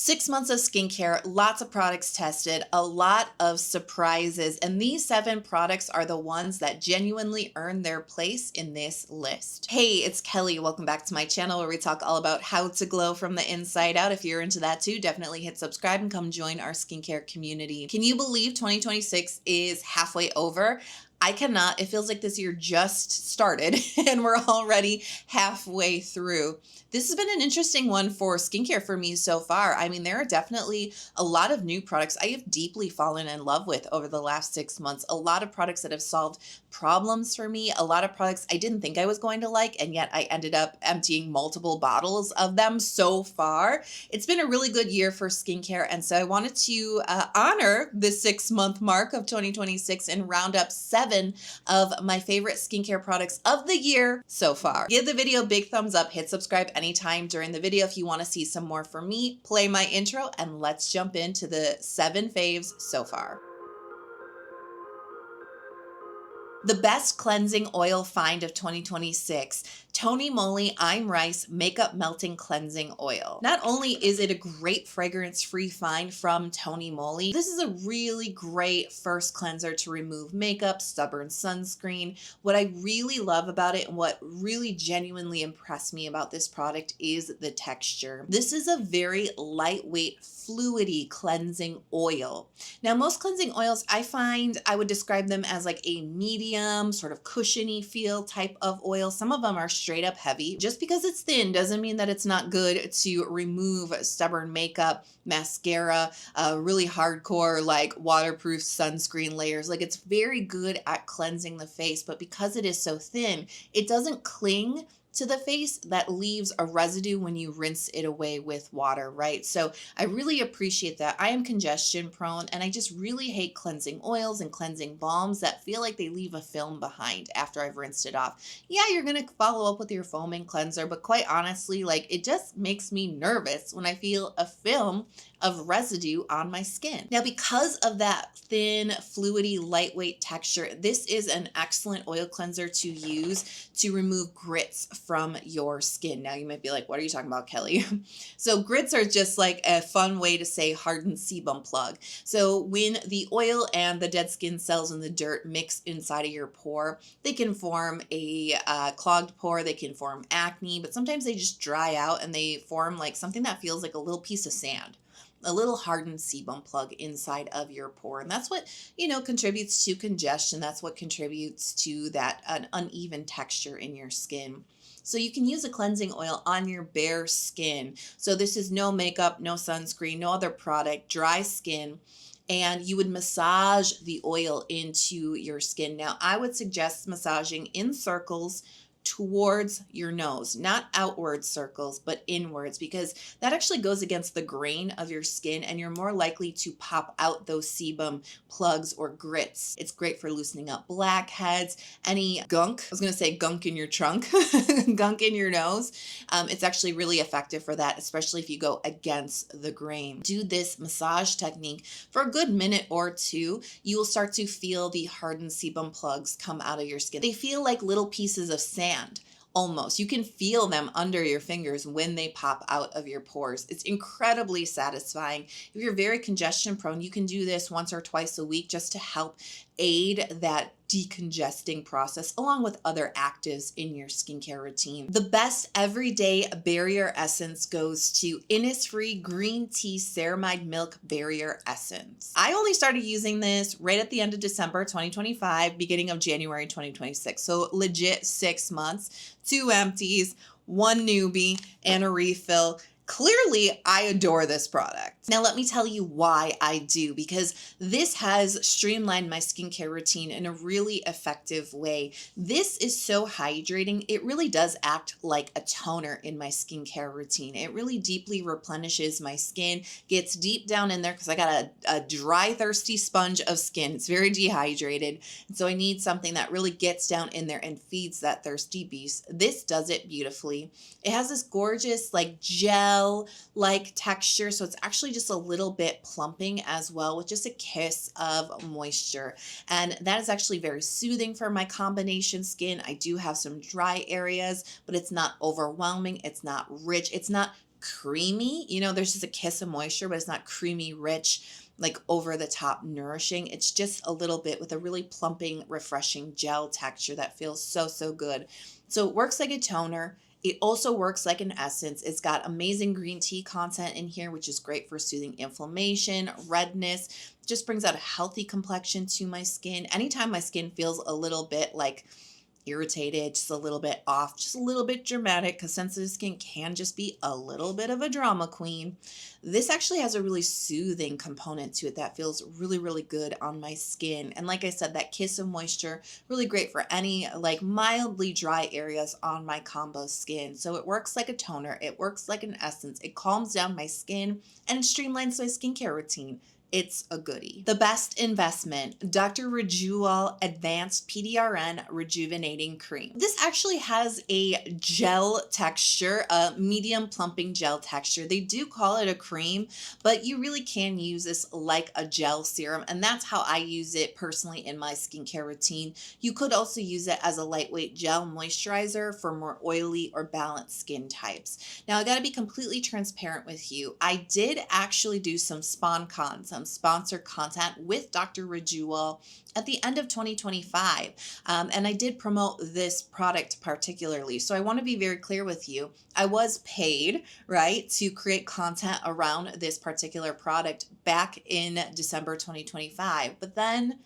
6 months of skincare, lots of products tested, a lot of surprises, and these 7 products are the ones that genuinely earn their place in this list. Hey, it's Kelly. Welcome back to my channel where we talk all about how to glow from the inside out. If you're into that too, definitely hit subscribe and come join our skincare community. Can you believe 2026 is halfway over? I cannot. It feels like this year just started and we're already halfway through. This has been an interesting one for skincare for me so far. I mean, there are definitely a lot of new products I have deeply fallen in love with over the last 6 months. A lot of products that have solved problems for me, a lot of products I didn't think I was going to like, and yet I ended up emptying multiple bottles of them so far. It's been a really good year for skincare, and so I wanted to honor the 6-month mark of 2026 and round up 7 of my favorite skincare products of the year so far. Give the video a big thumbs up, hit subscribe anytime during the video if you want to see some more from me. Play my intro and let's jump into the 7 faves so far. The best cleansing oil find of 2026, TonyMoly I'm Rice Makeup Melting Cleansing Oil. Not only is it a great fragrance-free find from TonyMoly, this is a really great first cleanser to remove makeup, stubborn sunscreen. What I really love about it and what really genuinely impressed me about this product is the texture. This is a very lightweight, fluidy cleansing oil. Now, most cleansing oils, I find I would describe them as like a medium, sort of cushiony feel type of oil. Some of them are straight up heavy. Just because it's thin doesn't mean that it's not good to remove stubborn makeup, mascara, really hardcore like waterproof sunscreen layers. Like, it's very good at cleansing the face, but because it is so thin, it doesn't cling to the face that leaves a residue when you rinse it away with water, right? So I really appreciate that. I am congestion prone and I just really hate cleansing oils and cleansing balms that feel like they leave a film behind after I've rinsed it off. Yeah, you're gonna follow up with your foaming cleanser, but quite honestly, like, it just makes me nervous when I feel a film of residue on my skin. Now, because of that thin, fluidy, lightweight texture, this is an excellent oil cleanser to use to remove grits from your skin. Now, you might be like, what are you talking about, Kelly? So grits are just like a fun way to say hardened sebum plug. So when the oil and the dead skin cells and the dirt mix inside of your pore, they can form a clogged pore, they can form acne, but sometimes they just dry out and they form like something that feels like a little piece of sand, a little hardened sebum plug inside of your pore. And that's what, contributes to congestion. That's what contributes to that uneven texture in your skin. So you can use a cleansing oil on your bare skin. So this is no makeup, no sunscreen, no other product, dry skin. And you would massage the oil into your skin. Now, I would suggest massaging in circles towards your nose, not outward circles, but inwards, because that actually goes against the grain of your skin and you're more likely to pop out those sebum plugs or grits. It's great for loosening up blackheads, any gunk. I was going to say gunk in your trunk, gunk in your nose. It's actually really effective for that, especially if you go against the grain. Do this massage technique for a good minute or two. You will start to feel the hardened sebum plugs come out of your skin. They feel like little pieces of sand. Almost. You can feel them under your fingers when they pop out of your pores. It's incredibly satisfying. If you're very congestion prone, you can do this once or twice a week just to help aid that decongesting process along with other actives in your skincare routine. The best everyday barrier essence goes to Innisfree Green Tea Ceramide Milk Barrier Essence. I only started using this right at the end of December 2025, beginning of January 2026. So legit 6 months, 2 empties, 1 newbie, and a refill. Clearly, I adore this product. Now, let me tell you why I do, because this has streamlined my skincare routine in a really effective way. This is so hydrating. It really does act like a toner in my skincare routine. It really deeply replenishes my skin, gets deep down in there because I got a dry, thirsty sponge of skin. It's very dehydrated. And so I need something that really gets down in there and feeds that thirsty beast. This does it beautifully. It has this gorgeous like gel-like texture. So it's actually just a little bit plumping as well with just a kiss of moisture. And that is actually very soothing for my combination skin. I do have some dry areas, but it's not overwhelming. It's not rich. It's not creamy. You know, there's just a kiss of moisture, but it's not creamy, rich, like over the top nourishing. It's just a little bit with a really plumping, refreshing gel texture that feels so, so good. So it works like a toner. It also works like an essence. It's got amazing green tea content in here, which is great for soothing inflammation, redness, just brings out a healthy complexion to my skin. Anytime my skin feels a little bit like irritated, just a little bit off, just a little bit dramatic, because sensitive skin can just be a little bit of a drama queen. This actually has a really soothing component to it that feels really, really good on my skin. And like I said, that kiss of moisture, really great for any like mildly dry areas on my combo skin. So it works like a toner, it works like an essence, it calms down my skin, and it streamlines my skincare routine. It's a goodie. The best investment, Dr. Reju-All Advanced PDRN Rejuvenating Cream. This actually has a gel texture, a medium plumping gel texture. They do call it a cream, but you really can use this like a gel serum, and that's how I use it personally in my skincare routine. You could also use it as a lightweight gel moisturizer for more oily or balanced skin types. Now, I gotta be completely transparent with you. I did actually do some SponCon, some sponsored content with Dr. Rejuall at the end of 2025. And I did promote this product particularly. So I want to be very clear with you. I was paid, right, to create content around this particular product back in December 2025. But then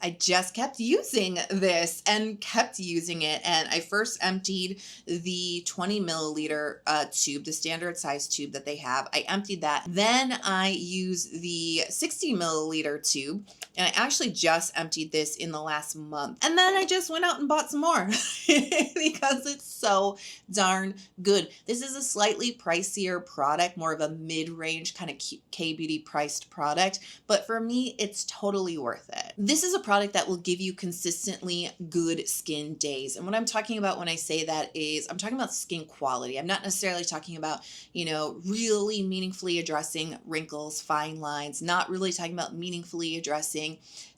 I just kept using this and kept using it. And I first emptied the 20 milliliter tube, the standard size tube that they have. I emptied that. Then I used the 60 milliliter tube. And I actually just emptied this in the last month. And then I just went out and bought some more because it's so darn good. This is a slightly pricier product, more of a mid-range kind of K-beauty priced product. But for me, it's totally worth it. This is a product that will give you consistently good skin days. And what I'm talking about when I say that is I'm talking about skin quality. I'm not necessarily talking about, you know, really meaningfully addressing wrinkles, fine lines, not really talking about meaningfully addressing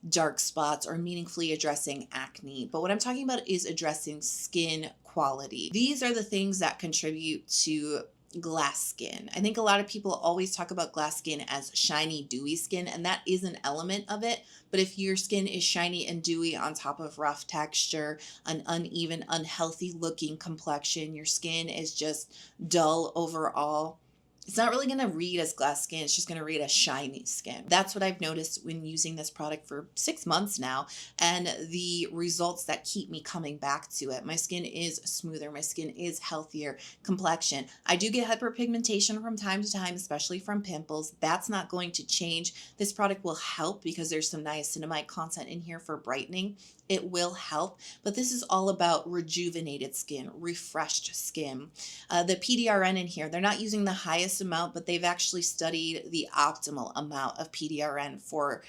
dark spots or meaningfully addressing acne. But what I'm talking about is addressing skin quality. These are the things that contribute to glass skin. I think a lot of people always talk about glass skin as shiny, dewy skin, and that is an element of it. But if your skin is shiny and dewy on top of rough texture, an uneven, unhealthy looking complexion, your skin is just dull overall, it's not really going to read as glass skin. It's just going to read as shiny skin. That's what I've noticed when using this product for 6 months now, and the results that keep me coming back to it. My skin is smoother. My skin is healthier. Complexion. I do get hyperpigmentation from time to time, especially from pimples. That's not going to change. This product will help because there's some niacinamide content in here for brightening. It will help, but this is all about rejuvenated skin, refreshed skin. The PDRN in here, they're not using the highest amount, but they've actually studied the optimal amount of PDRN for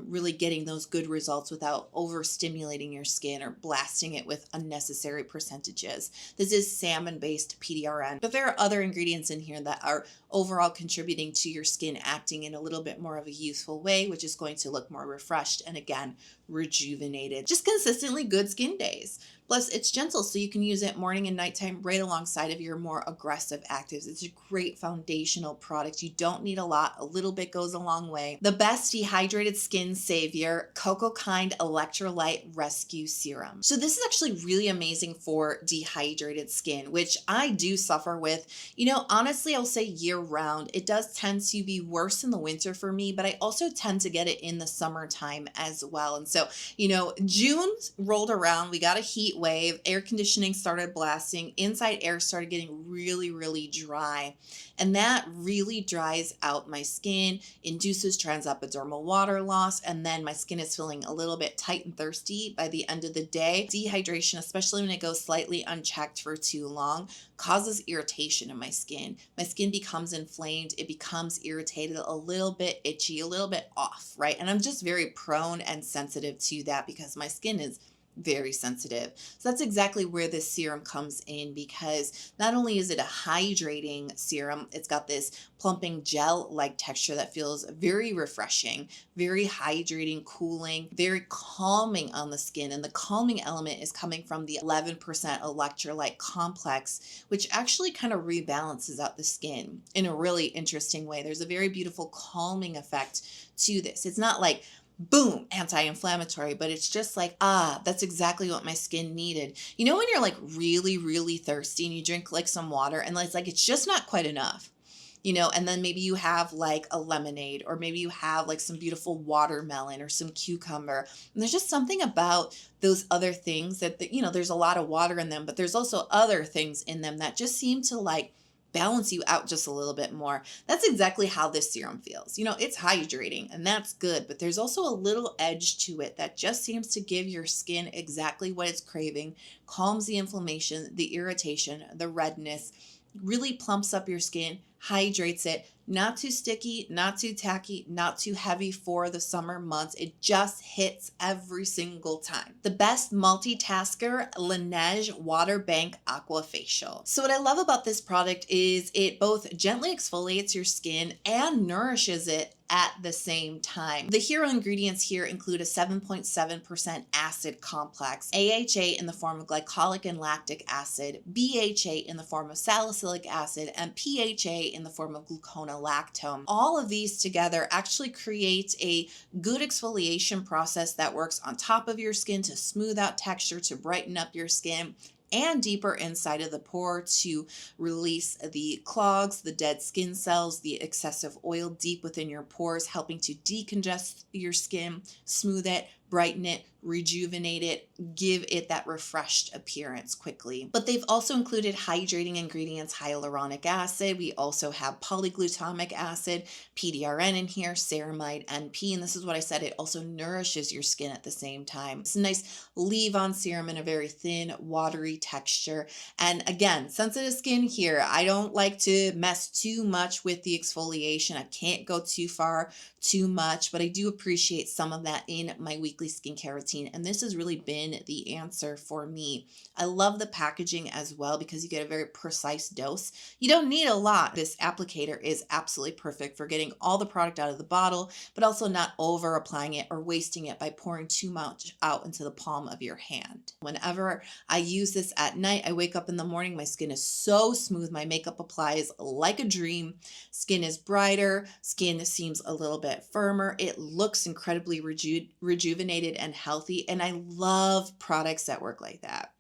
really getting those good results without overstimulating your skin or blasting it with unnecessary percentages. This is salmon-based PDRN, but there are other ingredients in here that are overall contributing to your skin acting in a little bit more of a youthful way, which is going to look more refreshed and again, rejuvenated. Just consistently good skin days. Plus, it's gentle, so you can use it morning and nighttime right alongside of your more aggressive actives. It's a great foundational product. You don't need a lot. A little bit goes a long way. The best dehydrated skin savior, Cocokind Electrolyte Rescue Serum. So this is actually really amazing for dehydrated skin, which I do suffer with. You know, honestly, I'll say year round. It does tend to be worse in the winter for me, but I also tend to get it in the summertime as well. And so, you know, June rolled around, we got a heat wave, air conditioning started blasting, inside air started getting really, really dry. And that really dries out my skin, induces transepidermal water loss, and then my skin is feeling a little bit tight and thirsty by the end of the day. Dehydration, especially when it goes slightly unchecked for too long, causes irritation in my skin. My skin becomes inflamed, it becomes irritated, a little bit itchy, a little bit off, right? And I'm just very prone and sensitive to that because my skin is very sensitive. So that's exactly where this serum comes in, because not only is it a hydrating serum, it's got this plumping gel-like texture that feels very refreshing, very hydrating, cooling, very calming on the skin. And the calming element is coming from the 11% electrolyte complex, which actually kind of rebalances out the skin in a really interesting way. There's a very beautiful calming effect to this. It's not like boom, anti-inflammatory, but it's just like, that's exactly what my skin needed. You know, when you're like really, really thirsty and you drink like some water and it's just not quite enough, you know, and then maybe you have like a lemonade, or maybe you have like some beautiful watermelon or some cucumber. And there's just something about those other things that, you know, there's a lot of water in them, but there's also other things in them that just seem to like balance you out just a little bit more. That's exactly how this serum feels. You know, it's hydrating and that's good, but there's also a little edge to it that just seems to give your skin exactly what it's craving, calms the inflammation, the irritation, the redness, really plumps up your skin, hydrates it, not too sticky, not too tacky, not too heavy for the summer months. It just hits every single time. The best multitasker, Laneige Water Bank Aqua Facial. So what I love about this product is it both gently exfoliates your skin and nourishes it at the same time. The hero ingredients here include a 7.7% acid complex, AHA in the form of glycolic and lactic acid, BHA in the form of salicylic acid, and PHA in the form of gluconolactone. All of these together actually create a good exfoliation process that works on top of your skin to smooth out texture, to brighten up your skin, and deeper inside of the pore to release the clogs, the dead skin cells, the excessive oil deep within your pores, helping to decongest your skin, smooth it, brighten it, rejuvenate it, give it that refreshed appearance quickly. But they've also included hydrating ingredients, hyaluronic acid. We also have polyglutamic acid, PDRN in here, ceramide, NP. And this is what I said, it also nourishes your skin at the same time. It's a nice leave-on serum in a very thin, watery texture. And again, sensitive skin here, I don't like to mess too much with the exfoliation. I can't go too far, too much, but I do appreciate some of that in my weekly skincare routine, and this has really been the answer for me. I love the packaging as well because you get a very precise dose. You don't need a lot. This applicator is absolutely perfect for getting all the product out of the bottle, but also not over applying it or wasting it by pouring too much out into the palm of your hand. Whenever I use this at night, I wake up in the morning, my skin is so smooth, my makeup applies like a dream, skin is brighter, skin seems a little bit firmer, it looks incredibly rejuvenated and healthy, and I love products that work like that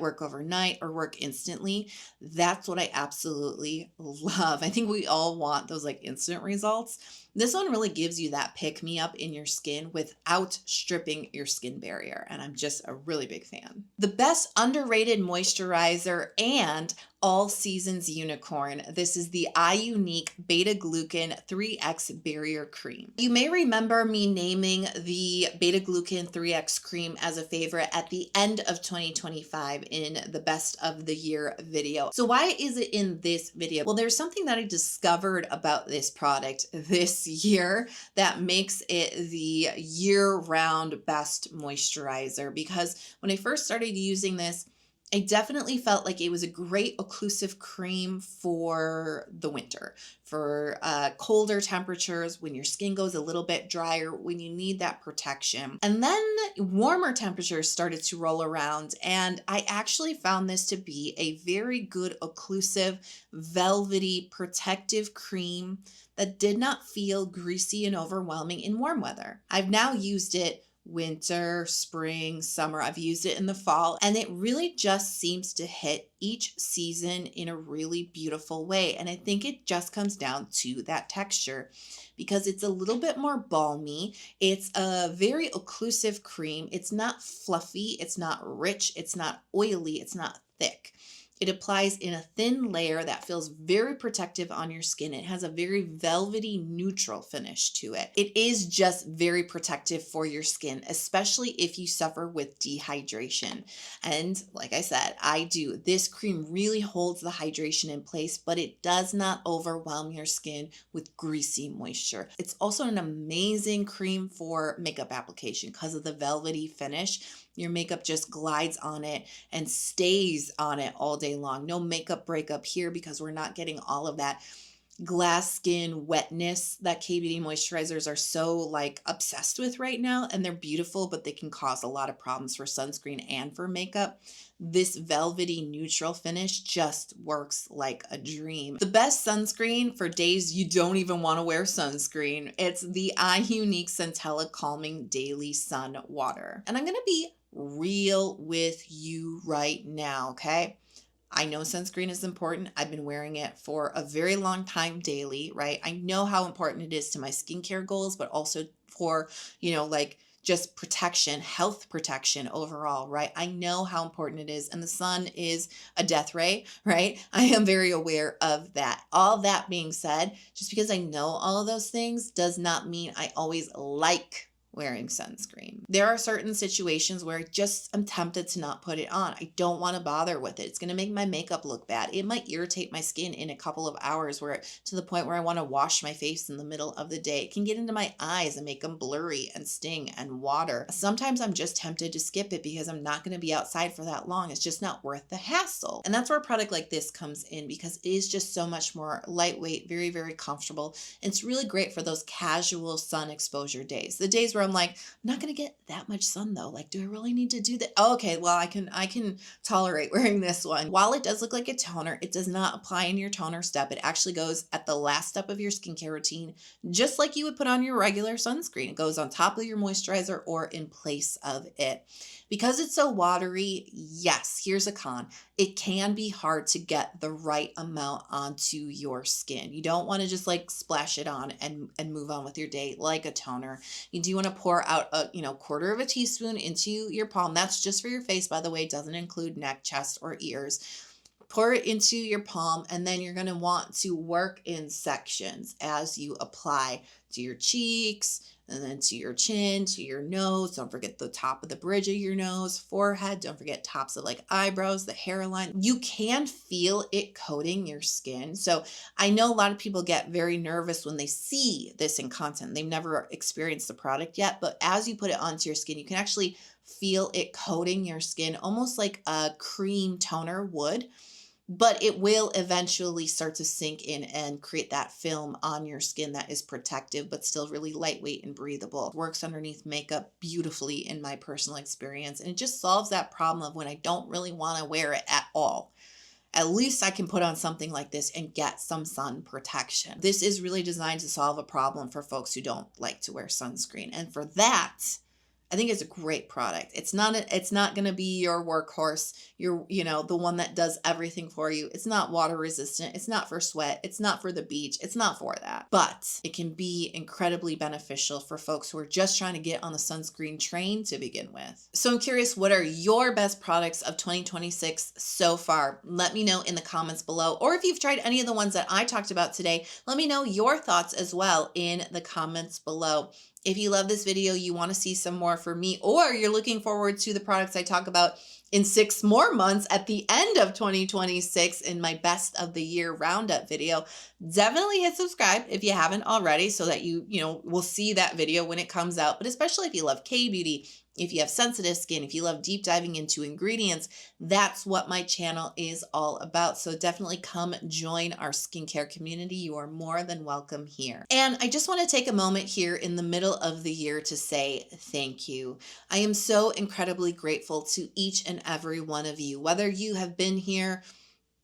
work overnight or work instantly. That's what I absolutely love. I think we all want those like instant results. This one really gives you that pick-me-up in your skin without stripping your skin barrier, and I'm just a really big fan. The best underrated moisturizer and all seasons unicorn. This is the iUNIK Beta Glucan 3X Barrier Cream. You may remember me naming the Beta Glucan 3X cream as a favorite at the end of 2025 in the best of the year video. So why is it in this video? Well, there's something that I discovered about this product this year that makes it the year-round best moisturizer, because when I first started using this, I definitely felt like it was a great occlusive cream for the winter, for colder temperatures, when your skin goes a little bit drier, when you need that protection. And then warmer temperatures started to roll around, and I actually found this to be a very good occlusive, velvety, protective cream that did not feel greasy and overwhelming in warm weather. I've now used it winter, spring, summer. I've used it in the fall, and it really just seems to hit each season in a really beautiful way. And I think it just comes down to that texture, because it's a little bit more balmy. It's a very occlusive cream. It's not fluffy. It's not rich. It's not oily. It's not thick. It applies in a thin layer that feels very protective on your skin. It has a very velvety neutral finish to it. It is just very protective for your skin, especially if you suffer with dehydration. And like I said, I do. This cream really holds the hydration in place, but it does not overwhelm your skin with greasy moisture. It's also an amazing cream for makeup application because of the velvety finish. Your makeup just glides on it and stays on it all day long. No makeup breakup here because we're not getting all of that glass skin wetness that kbeauty moisturizers are so like obsessed with right now. And they're beautiful, but they can cause a lot of problems for sunscreen and for makeup. This velvety neutral finish just works like a dream. The best sunscreen for days you don't even want to wear sunscreen. It's the iUNIK Centella Calming Daily Sun Water. And I'm going to be real with you right now, okay? I know sunscreen is important. I've been wearing it for a very long time daily, right? I know how important it is to my skincare goals, but also for, like just protection, health protection overall, right? I know how important it is. And the sun is a death ray, right? I am very aware of that. All that being said, just because I know all of those things does not mean I always like wearing sunscreen. There are certain situations where I'm tempted to not put it on. I don't want to bother with it. It's going to make my makeup look bad. It might irritate my skin in a couple of hours to the point where I want to wash my face in the middle of the day. It can get into my eyes and make them blurry and sting and water. Sometimes I'm just tempted to skip it because I'm not going to be outside for that long. It's just not worth the hassle. And that's where a product like this comes in because it is just so much more lightweight, very, very comfortable. And it's really great for those casual sun exposure days. The days where I'm like, I'm not going to get that much sun though. Like, do I really need to do that? Oh, okay, well, I can tolerate wearing this one. While it does look like a toner, it does not apply in your toner step. It actually goes at the last step of your skincare routine, just like you would put on your regular sunscreen. It goes on top of your moisturizer or in place of it. Because it's so watery, yes, here's a con. It can be hard to get the right amount onto your skin. You don't want to just like splash it on and move on with your day like a toner. You do want to pour out a quarter of a teaspoon into your palm. That's just for your face, by the way. It doesn't include neck, chest, or ears. Pour it into your palm, and then you're going to want to work in sections as you apply to your cheeks, and then to your chin, to your nose. Don't forget the top of the bridge of your nose, forehead. Don't forget tops of like eyebrows, the hairline. You can feel it coating your skin. So I know a lot of people get very nervous when they see this in content. They've never experienced the product yet, but as you put it onto your skin, you can actually feel it coating your skin almost like a cream toner would. But it will eventually start to sink in and create that film on your skin that is protective, but still really lightweight and breathable. It works underneath makeup beautifully in my personal experience. And it just solves that problem of when I don't really want to wear it at all. At least I can put on something like this and get some sun protection. This is really designed to solve a problem for folks who don't like to wear sunscreen. And for that, I think it's a great product. It's not going to be your workhorse, the one that does everything for you. It's not water resistant. It's not for sweat. It's not for the beach. It's not for that. But it can be incredibly beneficial for folks who are just trying to get on the sunscreen train to begin with. So I'm curious, what are your best products of 2026 so far? Let me know in the comments below. Or if you've tried any of the ones that I talked about today, let me know your thoughts as well in the comments below. If you love this video, you want to see some more from me, or you're looking forward to the products I talk about in 6 more months at the end of 2026 in my best of the year roundup video, definitely hit subscribe if you haven't already so that you will see that video when it comes out. But especially if you love K-beauty, if you have sensitive skin, if you love deep diving into ingredients, that's what my channel is all about. So definitely come join our skincare community. You are more than welcome here. And I just want to take a moment here in the middle of the year to say thank you. I am so incredibly grateful to each and every one of you, whether you have been here,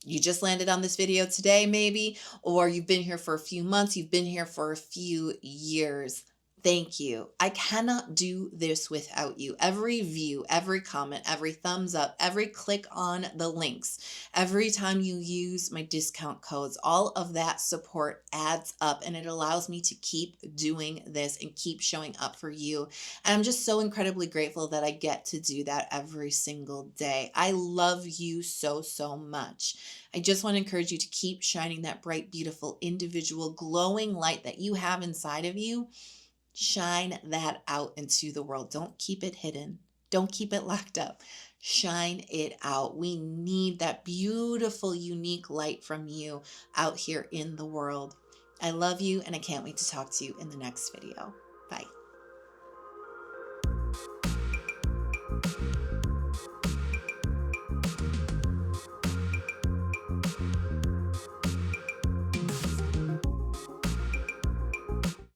you just landed on this video today maybe, or you've been here for a few months, you've been here for a few years. Thank you. I cannot do this without you. Every view, every comment, every thumbs up, every click on the links, every time you use my discount codes, all of that support adds up and it allows me to keep doing this and keep showing up for you. And I'm just so incredibly grateful that I get to do that every single day. I love you so, so much. I just want to encourage you to keep shining that bright, beautiful, individual, glowing light that you have inside of you. Shine that out into the world. Don't keep it hidden. Don't keep it locked up. Shine it out. We need that beautiful, unique light from you out here in the world. I love you and I can't wait to talk to you in the next video. Bye.